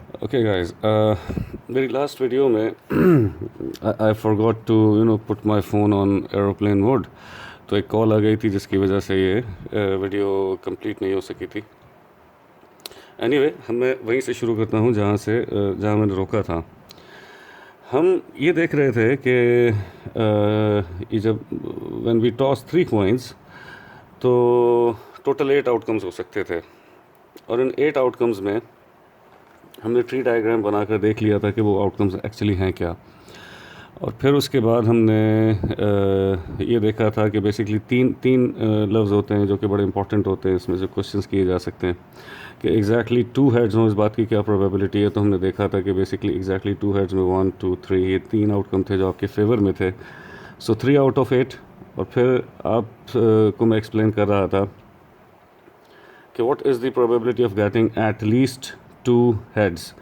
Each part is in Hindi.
Okay, guys. मेरी लास्ट वीडियो में I forgot to put my phone on aeroplane mode. तो एक कॉल आ गई थी जिसकी वजह से ये वीडियो कंप्लीट नहीं हो सकी थी. एनीवे, मैं वहीं से शुरू करता हूँ जहाँ मैंने रोका था. हम ये देख रहे थे कि ये जब when we toss 3 coins तो टोटल 8 आउटकम्स हो सकते थे. और इन 8 आउटकम्स में हमने ट्री डायग्राम बनाकर देख लिया था कि वो आउटकम्स एक्चुअली हैं क्या. और फिर उसके बाद हमने ये देखा था कि बेसिकली तीन लफ्ज़ होते हैं जो कि बड़े इंपॉर्टेंट होते हैं इसमें जो क्वेश्चंस किए जा सकते हैं कि एग्जैक्टली 2 हेड्स हों, इस बात की क्या प्रोबेबिलिटी है. तो हमने देखा था कि बेसिकली एग्जैक्टली 2 हेड्स में 1 2 3 ये 3 आउटकम थे जो आपके फेवर में थे. सो 3 आउट ऑफ 8. और फिर आप को मैं एक्सप्लेन कर रहा था कि what is the probability of getting at least 2 heads.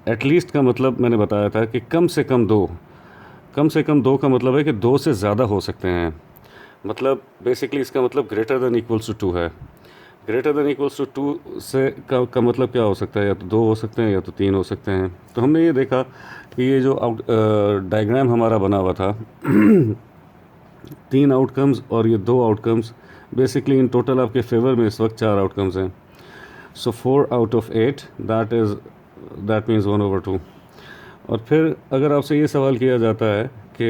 At least का मतलब मैंने बताया था कि कम से कम 2. कम से कम 2 का मतलब है कि 2 से ज़्यादा हो सकते हैं. मतलब बेसिकली इसका मतलब ग्रेटर देन इक्वल्स टू 2 है. ग्रेटर देन इक्वल्स टू 2 से का मतलब क्या हो सकता है, या तो 2 हो सकते हैं या तो 3 हो सकते हैं. तो हमने ये देखा कि ये जो डायग्राम हमारा बना हुआ था 3 आउटकम्स और ये 2 आउटकम्स, बेसिकली इन टोटल आपके फेवर में इस वक्त 4 आउटकम्स हैं. So 4 out of 8 that means 1/2. और फिर अगर आपसे ये सवाल किया जाता है कि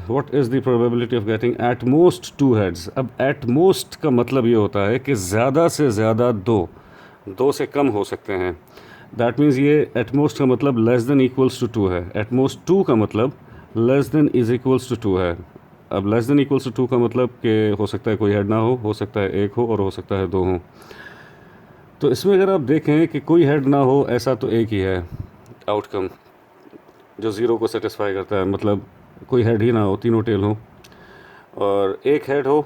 what is the probability of getting at most 2 heads. अब एट मोस्ट का मतलब ये होता है कि ज़्यादा से ज़्यादा 2 से कम हो सकते हैं. दैट मीन्स ये एट मोस्ट का मतलब लेस देन इक्वल्स टू 2 है. एट मोस्ट 2 का मतलब less than is equals to 2 है. अब लेस देन इक्वल्स टू 2 का मतलब कि हो सकता है कोई हेड ना हो सकता है 1 हो और हो सकता है 2 हो. तो इसमें अगर आप देखें कि कोई हेड ना हो, ऐसा तो एक ही है आउटकम जो 0 को सेटिस्फाई करता है. मतलब कोई हेड ही ना हो, तीनों टेल हो, और एक हेड हो,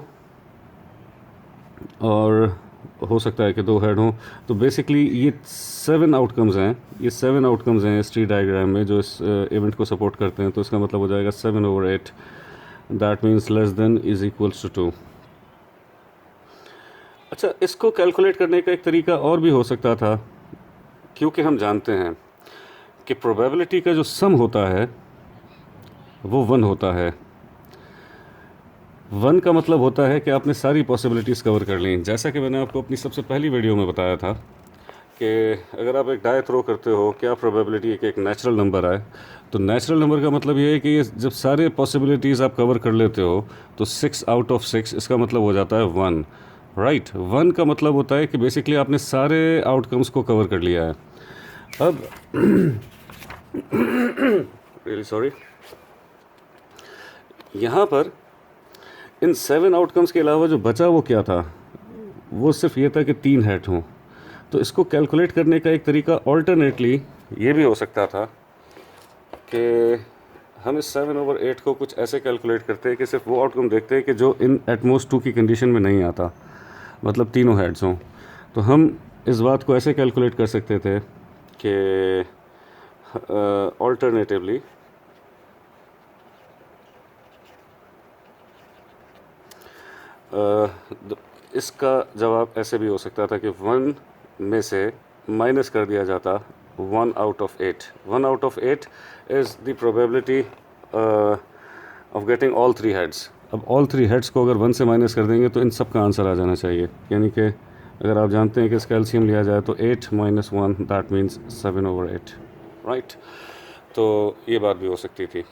और हो सकता है कि 2 हेड हो. तो बेसिकली ये 7 आउटकम्स हैं. ये 7 आउटकम्स हैं इस ट्री डायग्राम में जो इस इवेंट को सपोर्ट करते हैं. तो इसका मतलब हो जाएगा 7/8. That means less than is equals to 2. अच्छा, इसको कैलकुलेट करने का एक तरीका और भी हो सकता था, क्योंकि हम जानते हैं कि प्रोबेबिलिटी का जो सम होता है वो 1 होता है. 1 का मतलब होता है कि आपने सारी पॉसिबिलिटीज़ कवर कर ली. जैसा कि मैंने आपको अपनी सबसे पहली वीडियो में बताया था कि अगर आप एक डाई थ्रो करते हो, क्या प्रोबेबिलिटी है कि एक नेचुरल नंबर आए. तो नेचुरल नंबर का मतलब ये है कि ये जब सारे पॉसिबिलिटीज़ आप कवर कर लेते हो तो 6 आउट ऑफ 6, इसका मतलब हो जाता है 1. राइट. 1 का मतलब होता है कि बेसिकली आपने सारे आउटकम्स को कवर कर लिया है. अब रियली सॉरी, यहाँ पर इन 7 आउटकम्स के अलावा जो बचा वो क्या था, वो सिर्फ ये था कि 3 हेड हों. तो इसको कैलकुलेट करने का एक तरीका ऑल्टरनेटली ये भी हो सकता था कि हम इस 7/8 को कुछ ऐसे कैलकुलेट करते हैं कि सिर्फ वो आउटकम देखते हैं कि जो इन एटमोस्ट 2 की कंडीशन में नहीं आता, मतलब तीनों हेड्स हों. तो हम इस बात को ऐसे कैलकुलेट कर सकते थे कि ऑल्टरनेटिवली इसका जवाब ऐसे भी हो सकता था कि 1 में से माइनस कर दिया जाता 1 out of 8. 1 out of 8 is the probability of getting all 3 heads. अब ऑल 3 हेड्स को अगर 1 से माइनस कर देंगे तो इन सब का आंसर आ जाना चाहिए. यानी कि अगर आप जानते हैं कि इसका एलसीएम लिया जाए तो 8 - 1 दैट मीन्स 7/8. राइट. तो ये बात भी हो सकती थी.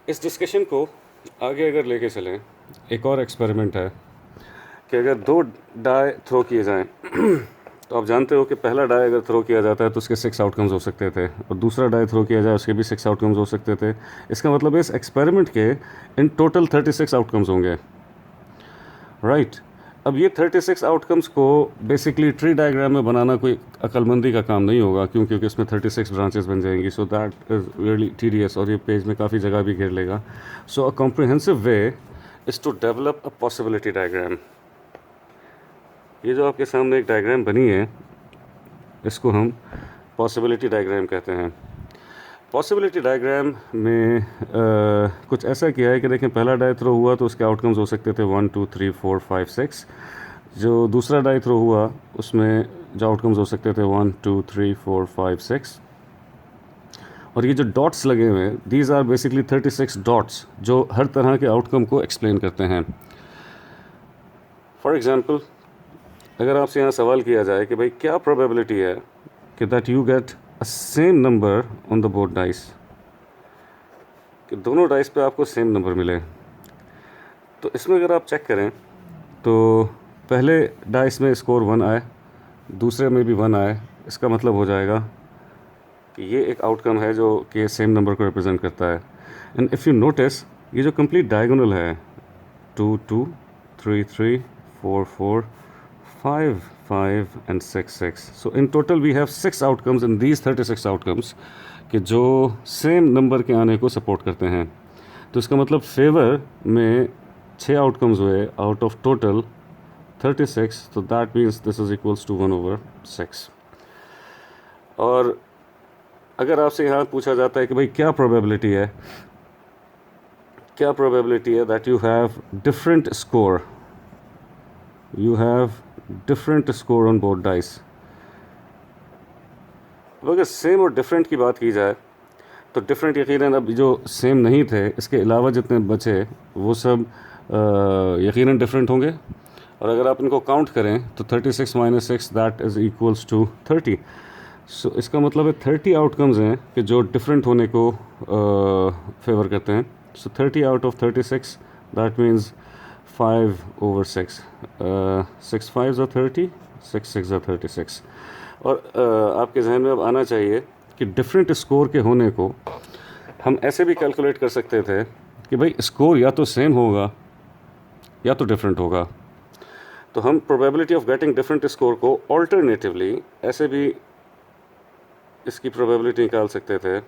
इस डिस्कशन को आगे अगर लेके चलें, एक और एक्सपेरिमेंट है कि अगर 2 डाई थ्रो किए जाएं तो आप जानते हो कि पहला डाई अगर थ्रो किया जाता है तो उसके 6 आउटकम्स हो सकते थे, और दूसरा डाई थ्रो किया जाए उसके भी 6 आउटकम्स हो सकते थे. इसका मतलब इस एक्सपेरिमेंट के इन टोटल 36 आउटकम्स होंगे. राइट. अब ये 36 आउटकम्स को बेसिकली ट्री डायग्राम में बनाना कोई अक्लमंदी का काम नहीं होगा, क्योंकि इसमें 36 ब्रांचेस बन जाएंगी. So that is really tedious, और ये पेज में काफ़ी जगह भी घेर लेगा. So a comprehensive way is to develop a possibility diagram. ये जो आपके सामने एक डायग्राम बनी है, इसको हम पॉसिबिलिटी डायग्राम कहते हैं. पॉसिबिलिटी डायग्राम में कुछ ऐसा किया है कि देखें, पहला डाई थ्रो हुआ तो उसके आउटकम्स हो सकते थे 1 2 3 4 5 6. जो दूसरा डाई थ्रो हुआ उसमें जो आउटकम्स हो सकते थे 1 2 3 4 5 6, और ये जो डॉट्स लगे हुए हैं दीज आर बेसिकली 36 डॉट्स जो हर तरह के आउटकम को एक्सप्लेन करते हैं। फॉर एग्ज़ाम्पल, अगर आपसे यहाँ सवाल किया जाए कि भाई क्या प्रोबेबिलिटी है कि that you get a same number on the both dice, कि दोनों डाइस पे आपको सेम नंबर मिले, तो इसमें अगर आप चेक करें तो पहले डाइस में स्कोर 1 आए, दूसरे में भी 1 आए, इसका मतलब हो जाएगा कि ये एक आउटकम है जो कि सेम नंबर को रिप्रेजेंट करता है। एंड इफ़ यू नोटिस ये जो कंप्लीट डायगोनल है 2 2 3 3 4 4 5 5 and 6 6, so in total we have 6 outcomes in these 36 outcomes कि जो सेम नंबर के आने को सपोर्ट करते हैं। तो इसका मतलब फेवर में 6 आउटकम्स हुए आउट ऑफ टोटल 36, तो that means this is equals to 1/6। और अगर आपसे यहाँ पूछा जाता है कि भाई क्या प्रोबेबिलिटी है, क्या प्रोबेबिलिटी है that you have different score, you have different score on both dice. अब अगर सेम और डिफरेंट की बात की जाए तो डिफरेंट यकीनन अब जो सेम नहीं थे इसके अलावा जितने बचे वो सब यकीनन डिफरेंट होंगे, और अगर आप इनको काउंट करें तो 36 - 6 दैट इज़ इक्वल्स टू 30। सो इसका मतलब है 30 आउटकम्स हैं कि जो डिफरेंट होने को फेवर करते हैं। सो 30 out of 36 that means 5/6, 6 5s are 30, 6 6s are 36। और आपके जहन में अब आना चाहिए कि डिफरेंट स्कोर के होने को हम ऐसे भी कैलकुलेट कर सकते थे कि भाई स्कोर या तो सेम होगा या तो डिफरेंट होगा। तो हम probability of getting different score को ऑल्टरनेटिवली ऐसे भी इसकी प्रोबेबिलिटी निकाल सकते थे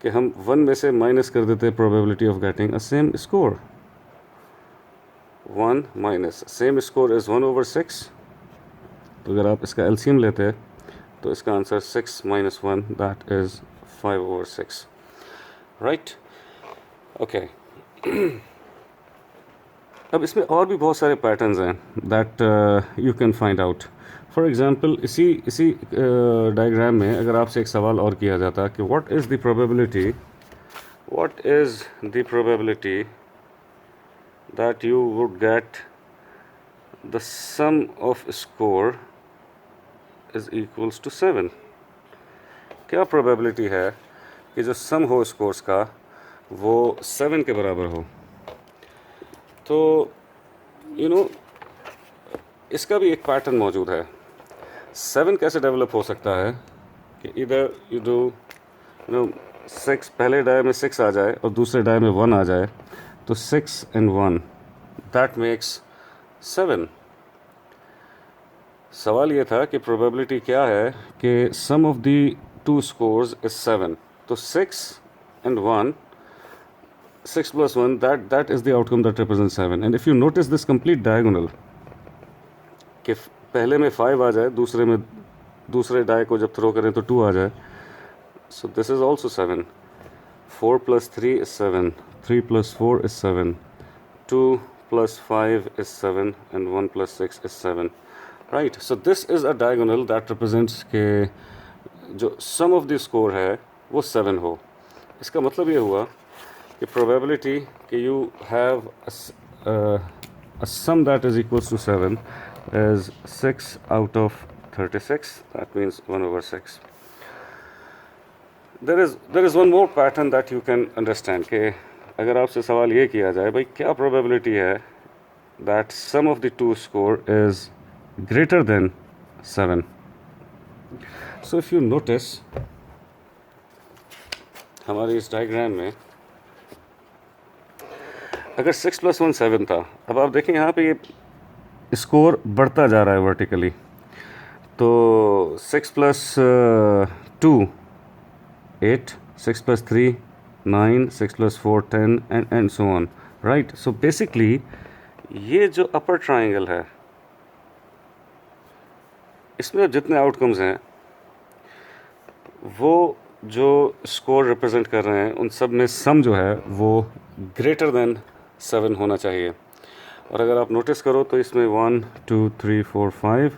कि हम 1 में से माइनस कर देते probability of getting a same score. 1 minus same score is 1/6, तो अगर आप इसका एलसीएम लेते तो इसका answer 6 - 1 that is 5/6, right. Okay, अब इसमें और भी बहुत सारे पैटर्न्स हैं that you can find out. For example इसी डायग्राम में अगर आपसे एक सवाल और किया जाता कि what is the probability that you would get the sum off score is equals to 7, क्या प्रोबेबिलिटी है कि जो सम हो स्कोर्स का वो 7 के बराबर हो। तो इसका भी एक पैटर्न मौजूद है। 7 कैसे डेवलप हो सकता है कि इधर यू डू 6, पहले डाय में 6 आ जाए और दूसरे डाय में 1 आ जाए, तो 6 and 1 दैट मेक्स 7। सवाल ये था कि प्रोबेबिलिटी क्या है कि सम ऑफ दी 2 scores is 7, तो 6 and 1, 6 plus 1 that is the outcome that represents 7। and if you notice this complete diagonal कि पहले में 5 आ जाए, दूसरे डाय को जब थ्रो करें तो 2 आ जाए, so this is also 7। 4 plus 3 is 7, 3 plus 4 is 7, 2 plus 5 is 7 and 1 plus 6 is 7, right। so this is a diagonal that represents के जो सम ऑफ द स्कोर है वो 7 हो। इसका मतलब ये हुआ कि प्रोबेबिलिटी कि you have a sum that is equals to 7 is 6 out of 36, that means 1/6। there is one more pattern that you can understand कि अगर आपसे सवाल ये किया जाए भाई क्या प्रोबेबिलिटी है that sum of the 2 score is greater than 7। so if you notice हमारे इस डायग्राम में अगर 6 + 1 7 था, अब आप देखें यहाँ पे ये स्कोर बढ़ता जा रहा है वर्टिकली, तो 6 + 2 8, 6 + 3 9, 6 + 4 10 and so on, right। so basically ये जो अपर ट्राइंगल है इसमें जितने आउटकम्स हैं वो जो स्कोर रिप्रेजेंट कर रहे हैं उन सब में सम जो है वो ग्रेटर देन 7 होना चाहिए। और अगर आप नोटिस करो तो इसमें 1 2 3 4 5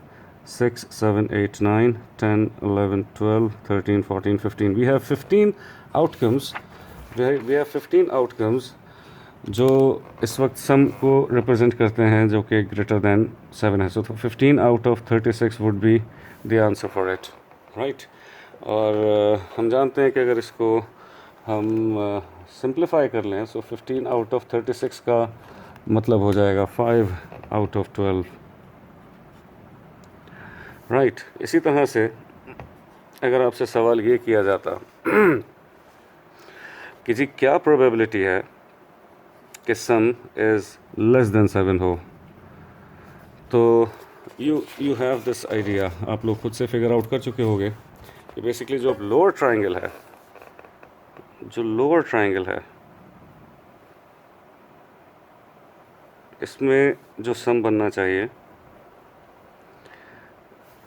6, 7, 8, 9, 10, 11, 12, 13, 14, 15. We have 15 outcomes. We have 15 outcomes जो इस वक्त सम को रिप्रेजेंट करते हैं जो कि ग्रेटर दैन 7 है. सो 15 out of 36 would be the answer for it, right. और हम जानते हैं कि अगर इसको हम सिंप्लीफाई कर लें सो 15 आउट ऑफ 36 का मतलब हो जाएगा 5 आउट ऑफ 12, राइट. इसी तरह से अगर आपसे सवाल ये किया जाता कि जी क्या प्रोबेबिलिटी है कि सम इज़ लेस देन 7 हो, तो यू हैव दिस आइडिया. आप लोग खुद से फिगर आउट कर चुके होंगे कि बेसिकली जो लोअर ट्रायंगल है इसमें जो सम बनना चाहिए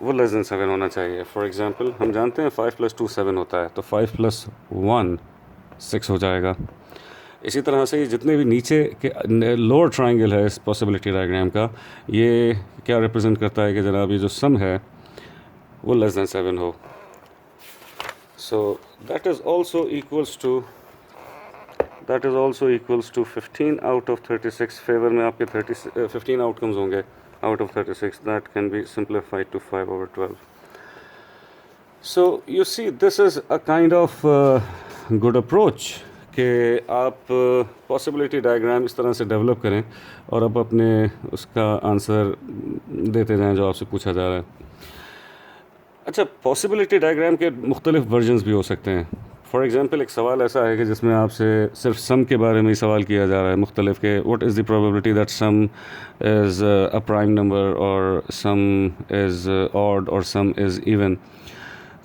वो लेस देन 7 होना चाहिए. फॉर एग्जांपल हम जानते हैं 5 + 2 7 होता है, तो 5 + 1 6 हो जाएगा. इसी तरह से जितने भी नीचे के लोअर ट्रायंगल है इस पॉसिबिलिटी डायग्राम का, ये क्या रिप्रेजेंट करता है कि जनाब ये जो सम है वो लेस देन 7 हो. So that is also equals to 15 out of 36. Favour में आपके 15 आउटकम्स होंगे out of 36. That can be simplified to 5 over 12. So you see, this is a kind of good approach कि आप पॉसिबिलिटी डायग्राम इस तरह से डेवलप करें और आप अपने उसका आंसर देते जाएं जो आपसे पूछा जा रहा है. अच्छा, पॉसिबिलिटी डायग्राम के मुख्तलिफ वर्जन्स भी हो सकते हैं. फॉर एग्ज़ाम्पल एक सवाल ऐसा है कि जिसमें आपसे सिर्फ सम के बारे में ही सवाल किया जा रहा है मुख्तलिफ के what is the probability that sum is a prime number और सम इज़ ऑड और सम इज़ इवन.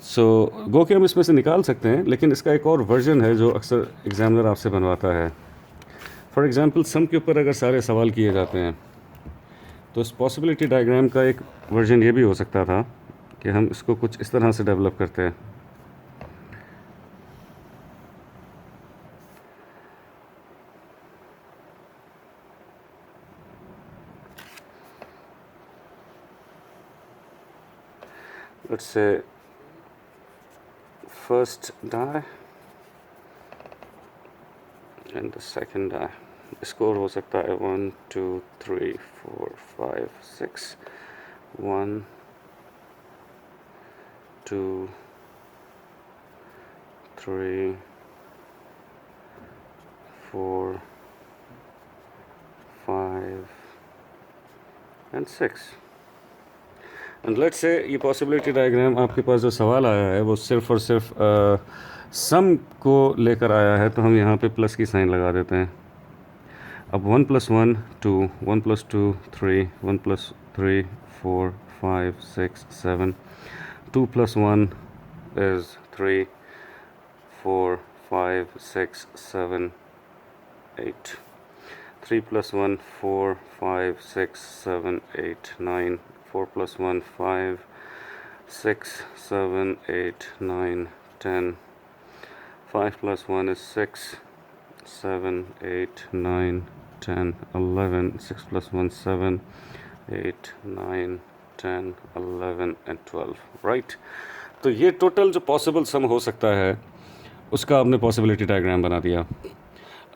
सो गो के हम इसमें से निकाल सकते हैं, लेकिन इसका एक और वर्जन है जो अक्सर एग्ज़ामिनर आपसे बनवाता है. फॉर एग्ज़ाम्पल सम के ऊपर अगर सारे सवाल किए जाते हैं तो इस पॉसिबिलिटी डायग्राम का एक वर्जन ये भी हो सकता था कि हम इसको कुछ इस तरह से डेवलप करते हैं. Let's say first die and the second die. Score हो सकता है 1 2 3 4 5 6 1 2 3 4 5 and 6. एंड लेट्स से ये पॉसिबिलिटी डायग्राम आपके पास जो सवाल आया है वो सिर्फ़ और सिर्फ सम को लेकर आया है, तो हम यहाँ पे प्लस की साइन लगा देते हैं. अब 1 + 1 2, 1 + 2 3, 1 + 3 4 5 6 7, 2 + 1 is 3 4 5 6 7 8, 3 + 1 4 5 6 7 8 9, 4 + 1 5 6 7 8 9 10, 5 + 1 is 6 7 8 9 10 11, 6 + 1 7 8 9 10 11 and 12, राइट. तो ये टोटल जो पॉसिबल सम हो सकता है उसका आपने पॉसिबिलिटी डायग्राम बना दिया.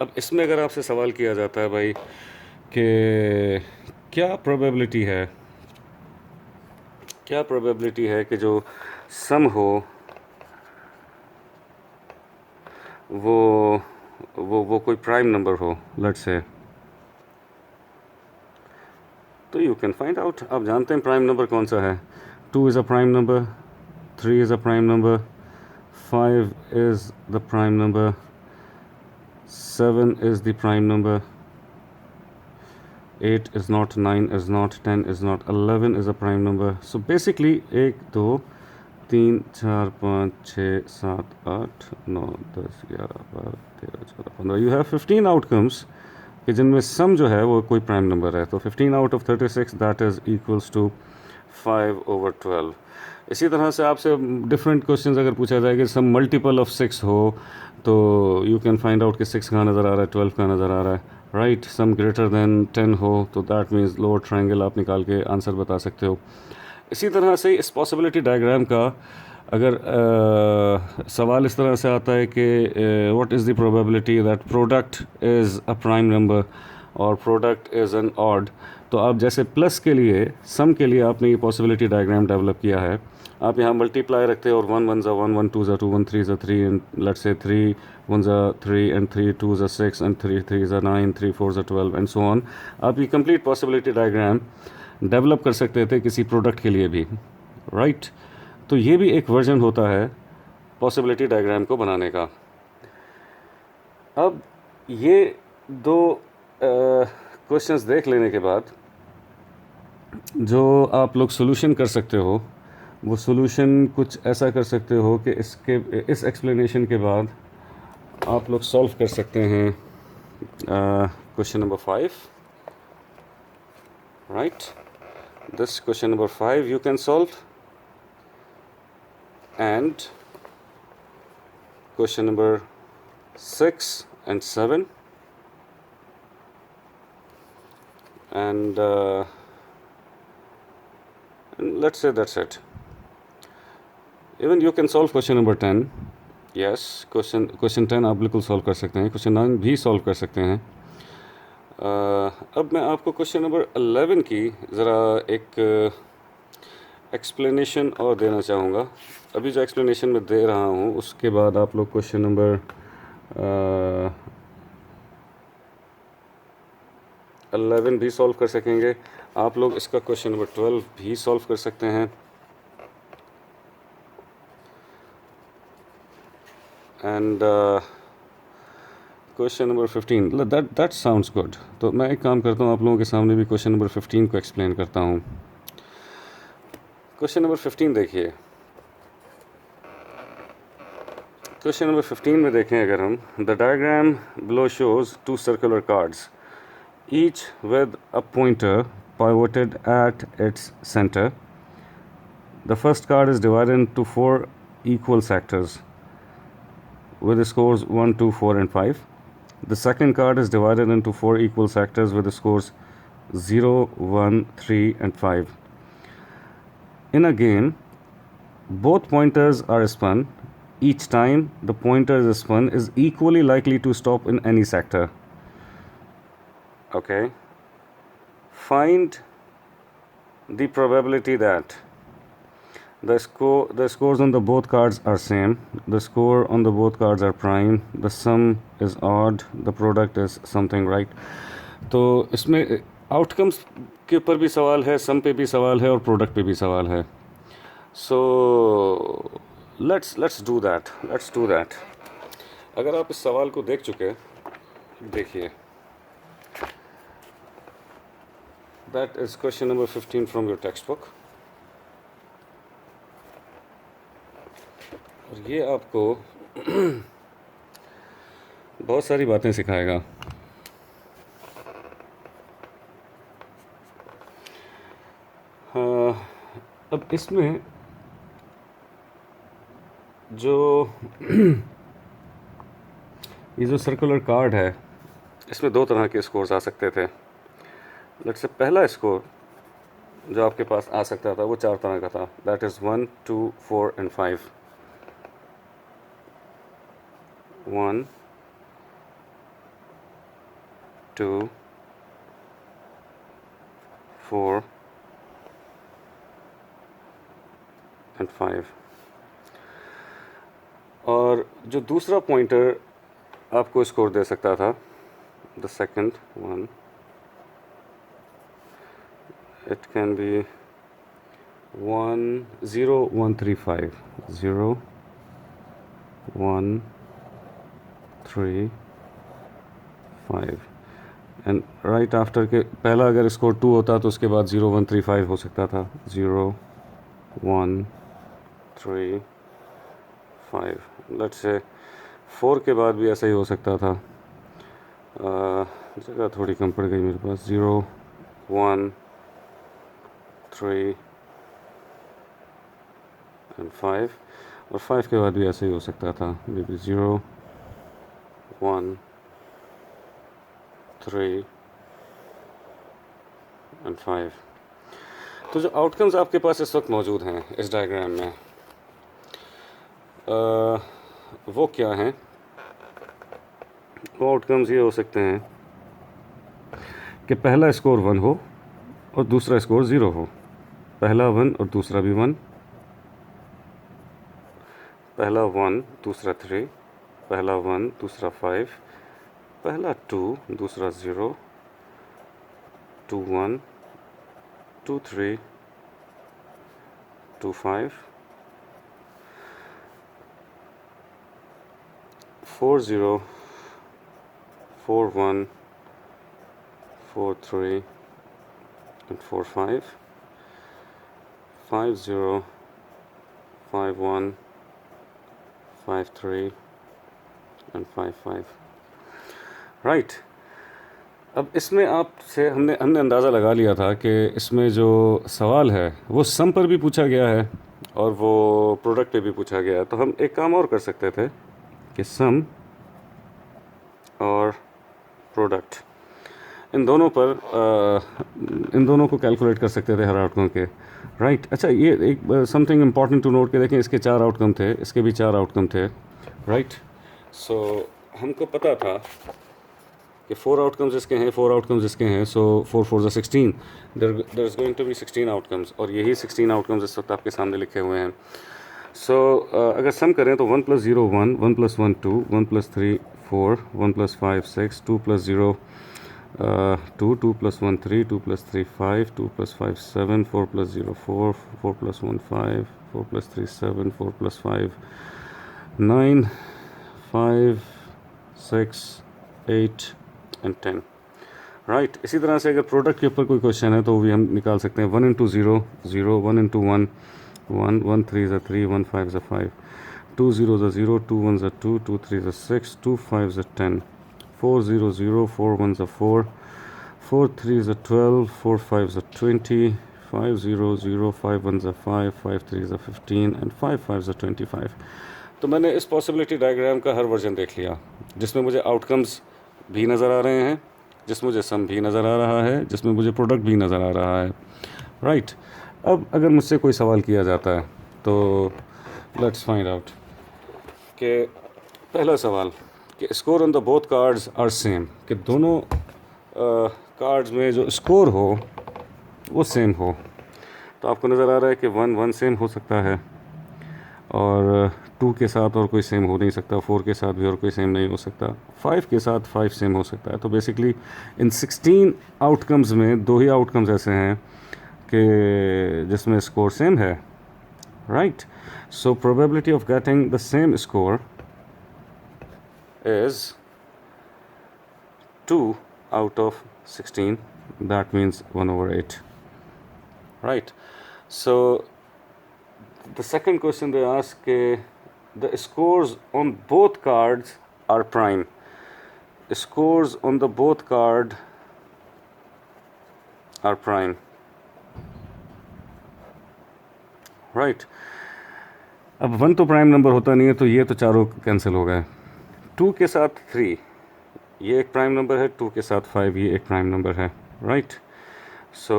अब इसमें अगर आपसे सवाल किया जाता है भाई कि क्या प्रोबेबिलिटी है कि जो सम हो वो कोई प्राइम नंबर हो, लेट्स से, तो यू कैन फाइंड आउट. आप जानते हैं प्राइम नंबर कौन सा है. 2 is a prime number, 3 is a prime number, 5 is the prime number, 7 is the prime number, 8 is not, 9 is not, 10 is not, 11 is a prime number. So basically 1 2 3 4 5 6 7 8 9 10 11 12 13 14 15. You have 15 outcomes कि जिनमें सम जो है वो कोई प्राइम नंबर है. तो 15 out of 36 that is equals to 5 over 12. इसी तरह से आपसे डिफरेंट क्वेश्चंस अगर पूछा जाए कि सम मल्टीपल ऑफ 6 हो तो यू कैन फाइंड आउट कि 6 कहाँ नज़र आ रहा है, 12 कहाँ नज़र आ रहा है, राइट. सम ग्रेटर देन 10 हो तो दैट मीन्स लोअर ट्रायंगल आप निकाल के आंसर बता सकते हो. इसी तरह से इस पॉसिबिलिटी डायग्राम का अगर सवाल इस तरह से आता है कि what is the probability that product is a prime number और प्रोडक्ट इज़ एन ऑड, तो आप जैसे प्लस के लिए, सम के लिए आपने ये पॉसिबिलिटी डायग्राम डेवलप किया है। आप यहाँ मल्टीप्लाई रखते हैं और 1 1 ज़ा 1 1 2 ज़ा 2 1 3 ज़ा 3 एंड लेट्स से 3 1 ज़ा 3 एंड 3 2 ज़ा 6 एंड 3 3 ज़ा 9 3 4 ज़ा 12 एंड सो ऑन। आप ये कंप्लीट पॉसिबिलिटी डायग्राम डेवलप कर सकते थे किसी प्रोडक्ट के लिए भी, राइट? तो ये भी एक वर्जन होता है पॉसिबिलिटी डायग्राम को बनाने का। अब ये दो क्वेश्चंस देख लेने के बाद जो आप लोग सोल्यूशन कर सकते हो, वो सोल्यूशन कुछ ऐसा कर सकते हो कि इस एक्सप्लेनेशन के बाद आप लोग सॉल्व कर सकते हैं question number 5, right? This question number 5 you can solve, and question number 6 and 7, and let's say that's it. Even you can solve question number 10. yes, question 10 आप बिल्कुल सॉल्व कर सकते हैं, question 9 भी सॉल्व कर सकते हैं। अब मैं आपको क्वेश्चन नंबर 11 की ज़रा एक एक्सप्लेनेशन और देना चाहूँगा। अभी जो एक्सप्लेनेशन मैं दे रहा हूँ उसके बाद आप लोग क्वेश्चन नंबर 11 भी सॉल्व कर सकेंगे। आप लोग इसका क्वेश्चन नंबर 12 भी सॉल्व कर सकते हैं। And question number 15, that sounds good. तो मैं एक काम करता हूँ, आप लोगों के सामने भी क्वेश्चन नंबर 15 को एक्सप्लेन करता हूँ। क्वेश्चन नंबर 15 देखिए। क्वेश्चन नंबर 15 में देखें अगर हम, the diagram below shows 2 circular cards each with a pointer pivoted at its center. The first card is divided into 4 equal sectors with the scores 1, 2, 4 and 5. The second card is divided into 4 equal sectors with the scores 0, 1, 3 and 5. In a game, both pointers are spun. Each time the pointer is spun is equally likely to stop in any sector. Okay. Find the probability that the scores on the both cards are same, the score on the both cards are prime, the sum is odd, the product is something, right? तो इसमें आउटकम्स के ऊपर भी सवाल है, सम पे भी सवाल है और प्रोडक्ट पे भी सवाल है। So let's do that. अगर आप इस सवाल को देख चुके, देखिए, that is question number 15 from your textbook. और ये आपको बहुत सारी बातें सिखाएगा। अब इसमें जो ये जो सर्कुलर कार्ड है, इसमें 2 तरह के स्कोर्स आ सकते थे। लेट्स से पहला स्कोर जो आपके पास आ सकता था वो 4 तरह का था, दैट इज़ 1, 2, 4 एंड 5। 1, 2, 4 एंड 5। और जो दूसरा पॉइंटर आपको स्कोर दे सकता था, the second one, it can be 1, 0, 1, 3, 5, 0, 1, 3, 5 and right after के पहला अगर स्कोर 2 होता तो उसके बाद 0, 1, 3, 5 हो सकता था, 0, 1, 3, 5। लेट्स से 4 के बाद भी ऐसा ही हो सकता था। जगह थोड़ी कम पड़ गई मेरे पास, 0, 1, 3 एंड 5। और 5 के बाद भी ऐसे ही हो सकता था, मे बी 0, 1, 3 एंड 5। तो जो आउटकम्स आपके पास इस वक्त मौजूद हैं इस डायग्राम में वो क्या हैं? वो आउटकम्स ये हो सकते हैं कि पहला स्कोर 1 हो और दूसरा स्कोर 0 हो, पहला 1 और दूसरा भी 1, पहला 1 दूसरा 3, पहला 1 दूसरा 5, पहला 2 दूसरा 0, 2 1, 2 3, 2 5, 4 0, 4 1, 4 3 and 4 5, 5 0, 5 1, 5 3 and 5 5. राइट. अब इसमें आपसे हमने अंदाज़ा लगा लिया था कि इसमें जो सवाल है वो सम पर भी पूछा गया है और वो प्रोडक्ट पे भी पूछा गया है. तो हम एक काम और कर सकते थे कि सम और प्रोडक्ट इन दोनों को कैलकुलेट कर सकते थे हर आउटकम के. राइट. अच्छा, ये एक समथिंग इम्पॉर्टेंट टू नोट के देखें, इसके 4 आउटकम थे, इसके भी 4 आउटकम थे. राइट. सो हमको पता था कि 4 आउटकम्स इसके हैं, 4 आउटकम्स इसके हैं. So 4 4 16, there is going to be 16 outcomes और यही 16 आउटकम्स इस वक्त आपके सामने लिखे हुए हैं. सो अगर सम करें तो 1 + 0 1, 1 + 1 2, 1 + 3 4, 1 + 5 6, 2 + 0 2, 2 + 1 3, 2 + 3 5, 2 + 5 7, 4 + 0 4, 4 + 1 5, 4 + 3 7, 4 + 5 9, 5 6 8 and 10. राइट. इसी तरह से अगर प्रोडक्ट के ऊपर कोई क्वेश्चन है तो भी हम निकाल सकते हैं. 1 × 0 0, 1 × 1 1, 1 3 3, 1 5 5, 2 0 0, 2 1 2, 2 3 6, 2 5 10, 4 0 0, 4 1 4, 4 3 12, 4 5 20, 5 0 0, 5 1 5, 5 3 15 and 5 5 25. तो मैंने इस पॉसिबिलिटी डायग्राम का हर वर्जन देख लिया जिसमें मुझे आउटकम्स भी नज़र आ रहे हैं, जिसमें मुझे सम भी नज़र आ रहा है, जिसमें मुझे प्रोडक्ट भी नज़र आ रहा है. राइट. अब अगर मुझसे कोई सवाल किया जाता है तो लेट्स फाइंड आउट कि पहला सवाल कि score on the both cards are same, कि दोनों कार्ड्स में जो स्कोर हो वो सेम हो. तो आपको नज़र आ रहा है कि 1 1 सेम हो सकता है और 2 के साथ और कोई सेम हो नहीं सकता, 4 के साथ भी और कोई सेम नहीं हो सकता, 5 के साथ 5 सेम हो सकता है. तो बेसिकली इन 16 आउटकम्स में 2 ही आउटकम्स ऐसे हैं कि जिसमें स्कोर सेम है. Right. So probability of getting the same score is 2 out of 16. That means 1/8. Right. So the second question they ask, the scores on both cards are prime. Scores on the both card are prime. Right. अब 1 तो प्राइम नंबर होता नहीं है तो ये तो चारों कैंसिल हो गए. 2 के साथ 3 ये एक प्राइम नंबर है, 2 के साथ 5 ये एक प्राइम नंबर है. राइट. सो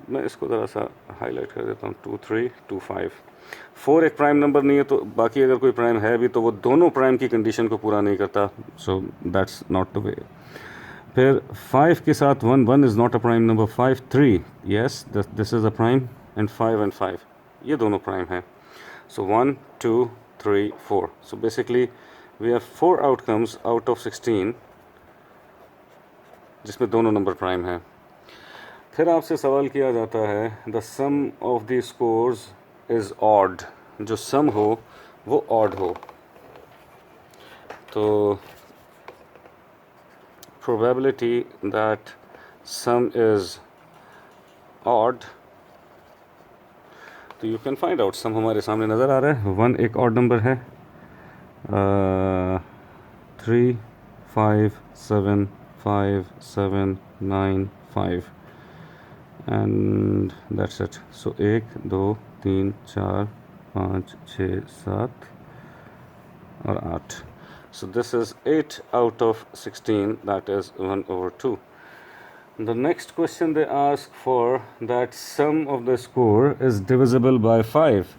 मैं इसको ज़रा सा हाईलाइट कर देता हूँ. 2 3 2 5. 4 एक प्राइम नंबर नहीं है तो बाकी अगर कोई प्राइम है भी तो वो दोनों प्राइम की कंडीशन को पूरा नहीं करता. So that's not the way. फिर 5 के साथ 1 1 is not a prime number. 5 3 yes this is a prime and 5 ये दोनों प्राइम हैं. So 1 2 3 4. So basically we have 4 outcomes out of 16 जिसमें दोनों नंबर प्राइम हैं. फिर आपसे सवाल किया जाता है the sum of the scores is odd, जो सम हो वो ऑड हो. तो probability that sum is odd, तो you can find out. Sum हमारे सामने नज़र आ रहा है. 1 एक ऑड नंबर है, 3 5 7 5 7 9 5 and that's it. So 1 2 3 4 5 6 7 और 8. So this is 8 out of 16, that is 1/2. The next question they ask for that sum of the score is divisible by 5.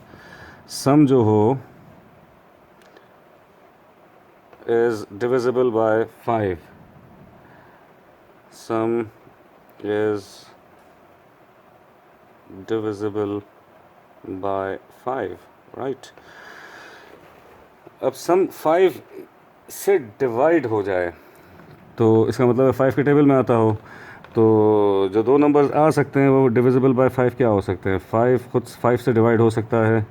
Sum जो हो is divisible by 5. Sum is divisible by 5, right? अब सम 5 से डिवाइड हो जाए तो इसका मतलब है 5 के टेबल में आता हो, तो जो दो नंबर्स आ सकते हैं वो डिविजिबल बाय 5 क्या हो सकते हैं? 5 खुद 5 से डिवाइड हो सकता है,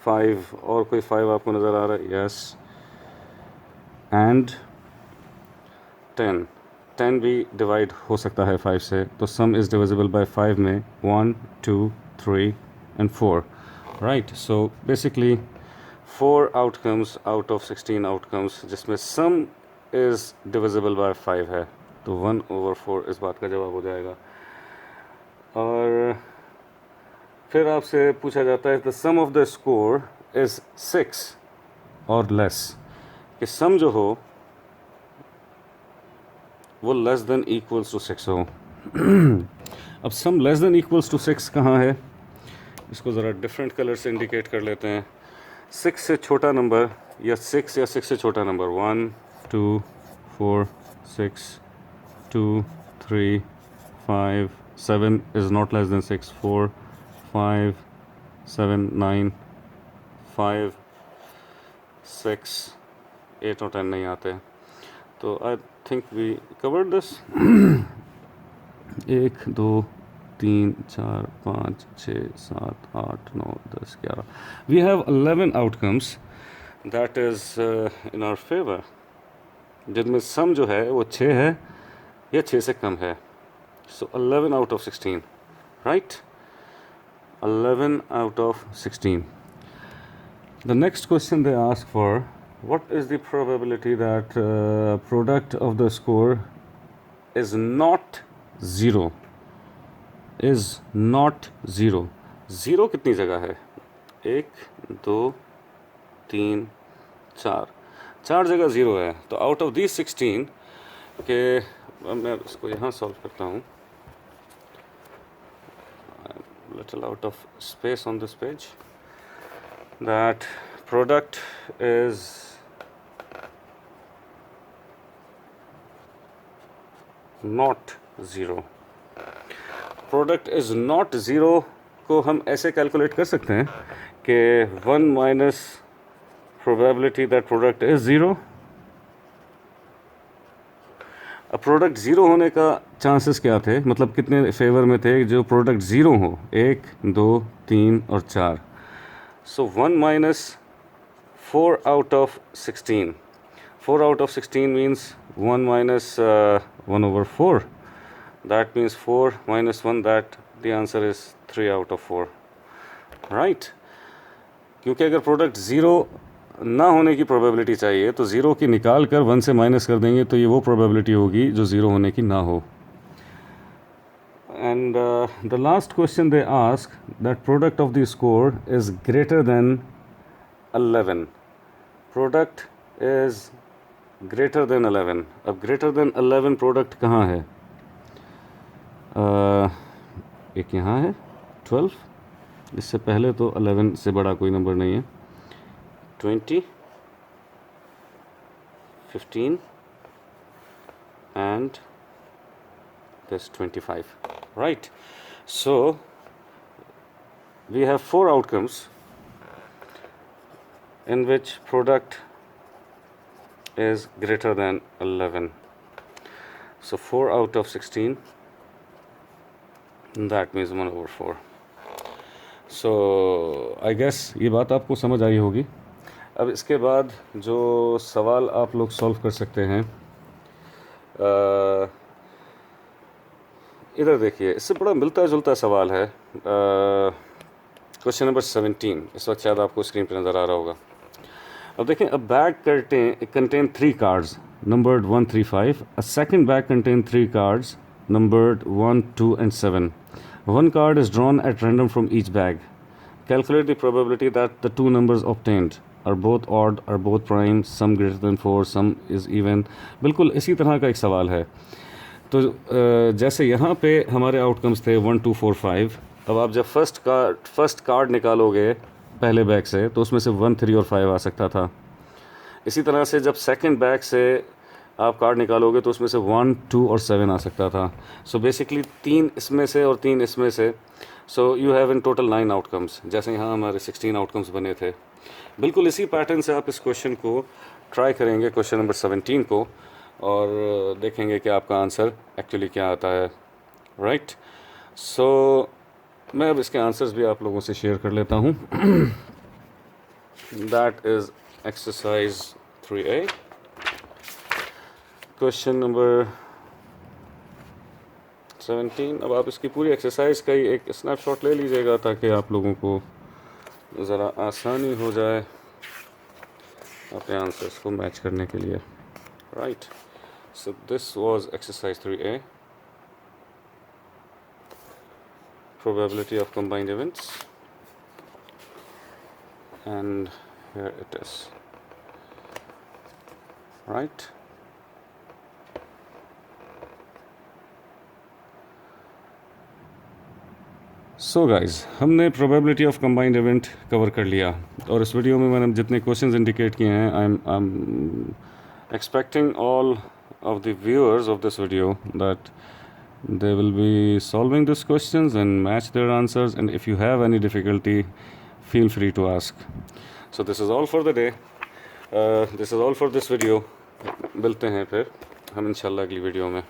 5 और कोई 5 आपको नज़र आ रहा है? यस, एंड 10 भी डिवाइड हो सकता है 5 से, तो सम इज़ डिविजिबल बाय 5 में 1 2 3 and 4, right? So basically 4 outcomes out of 16 outcomes जिसमें सम इज़ डिविजिबल बाय 5 है, तो 1/4 इस बात का जवाब हो जाएगा। और फिर आपसे पूछा जाता है the sum of the score is 6 और लेस, कि सम जो हो वो लेस देन इक्वल्स टू 6 हो। अब sum less than equals to 6 कहाँ है? इसको ज़रा डिफरेंट कलर से इंडिकेट कर लेते हैं। 6 से छोटा नंबर या 6 से छोटा number 1 2 4 6 2 3 5 7 is not less than 6, 4 5 7 9 5 6 8 और 10 नहीं आते, तो I think we covered this. 1 2 3 4 5 6 7 8 9 10 11 we have 11 outcomes that is in our favour, जिनमें सम जो है वो 6 है या 6 से कम है। सो 11 out of 16, right? 11 out of 16. The next question they ask for, what is the probability that product of the score is not 0? Is not 0. 0 कितनी जगह है? 1 2 3 4, 4 जगह 0 है, तो आउट ऑफ दिस 16 के मैं इसको यहाँ सॉल्व करता हूँ। Little out of space on this page. That product is not 0. Product is not 0 को हम ऐसे कैलकुलेट कर सकते हैं कि 1 minus probability that product is 0। अब प्रोडक्ट 0 होने का चांसेस क्या थे, मतलब कितने फेवर में थे जो प्रोडक्ट 0 हो? 1 2 3 और 4। सो 1 minus 4 out of 16, 4 out of 16 means 1 minus 1/4, that means 4 minus 1, that the answer is 3 out of 4, right? क्योंकि अगर प्रोडक्ट 0 ना होने की प्रोबेबिलिटी चाहिए तो 0 की निकाल कर 1 से माइनस कर देंगे, तो ये वो प्रोबेबिलिटी होगी जो 0 होने की ना हो। And the last question they ask that product of the score is greater than 11। Product is greater than 11। अब ग्रेटर देन 11 प्रोडक्ट कहाँ है? एक यहाँ है 12, इससे पहले तो 11 से बड़ा कोई नंबर नहीं है। 20, 15 and this 25, right? So we have 4 outcomes in which product is greater than 11. So 4 out of 16, that means 1/4. So I guess ये बात आपको समझ आई होगी। अब इसके बाद जो सवाल आप लोग सॉल्व कर सकते हैं, इधर देखिए, इससे बड़ा मिलता जुलता सवाल है। क्वेश्चन नंबर 17 इस वक्त शायद आपको स्क्रीन पर नज़र आ रहा होगा। अब देखें, अ bag contain 3 cards numbered 1 3 5, a second bag contain 3 cards numbered 1 2 and 7. One card is drawn at random from each bag. Calculate the probability that the two numbers obtained are both odd, are both prime, some greater than 4, some is even. बिल्कुल इसी तरह का एक सवाल है। तो जैसे यहाँ पे हमारे आउटकम्स थे 1 2 4 5। अब आप जब फर्स्ट कार्ड निकालोगे पहले बैग से तो उसमें से 1 3 और 5 आ सकता था। इसी तरह से जब सेकंड बैग से आप कार्ड निकालोगे तो उसमें से 1 2 और 7 आ सकता था। सो बेसिकली 3 इसमें से और 3 इसमें से। So you have in total 9 outcomes. जैसे यहाँ हमारे 16 आउटकम्स बने थे। बिल्कुल इसी पैटर्न से आप इस क्वेश्चन को ट्राई करेंगे, क्वेश्चन नंबर 17 को, और देखेंगे कि आपका आंसर एक्चुअली क्या आता है। राइट। सो मैं अब इसके आंसर्स भी आप लोगों से शेयर कर लेता हूँ। That is exercise 3A, question number 17। अब आप इसकी पूरी एक्सरसाइज का ही एक स्नैपशॉट ले लीजिएगा ताकि आप लोगों को ज़रा आसानी हो जाए अपने आंसर्स को मैच करने के लिए। Right. So this was exercise 3A, probability of combined events, and here it is. Right. So guys, हमने probability of combined event cover कर लिया, और इस वीडियो में मैंने जितने क्वेश्चंस इंडिकेट किए हैं, I am expecting all of the viewers of this video that they will be solving these questions and match their answers, and if you have any difficulty, feel free to ask. So this is all for the day. This is all for this video. मिलते हैं फिर हम इंशाल्लाह अगली वीडियो में।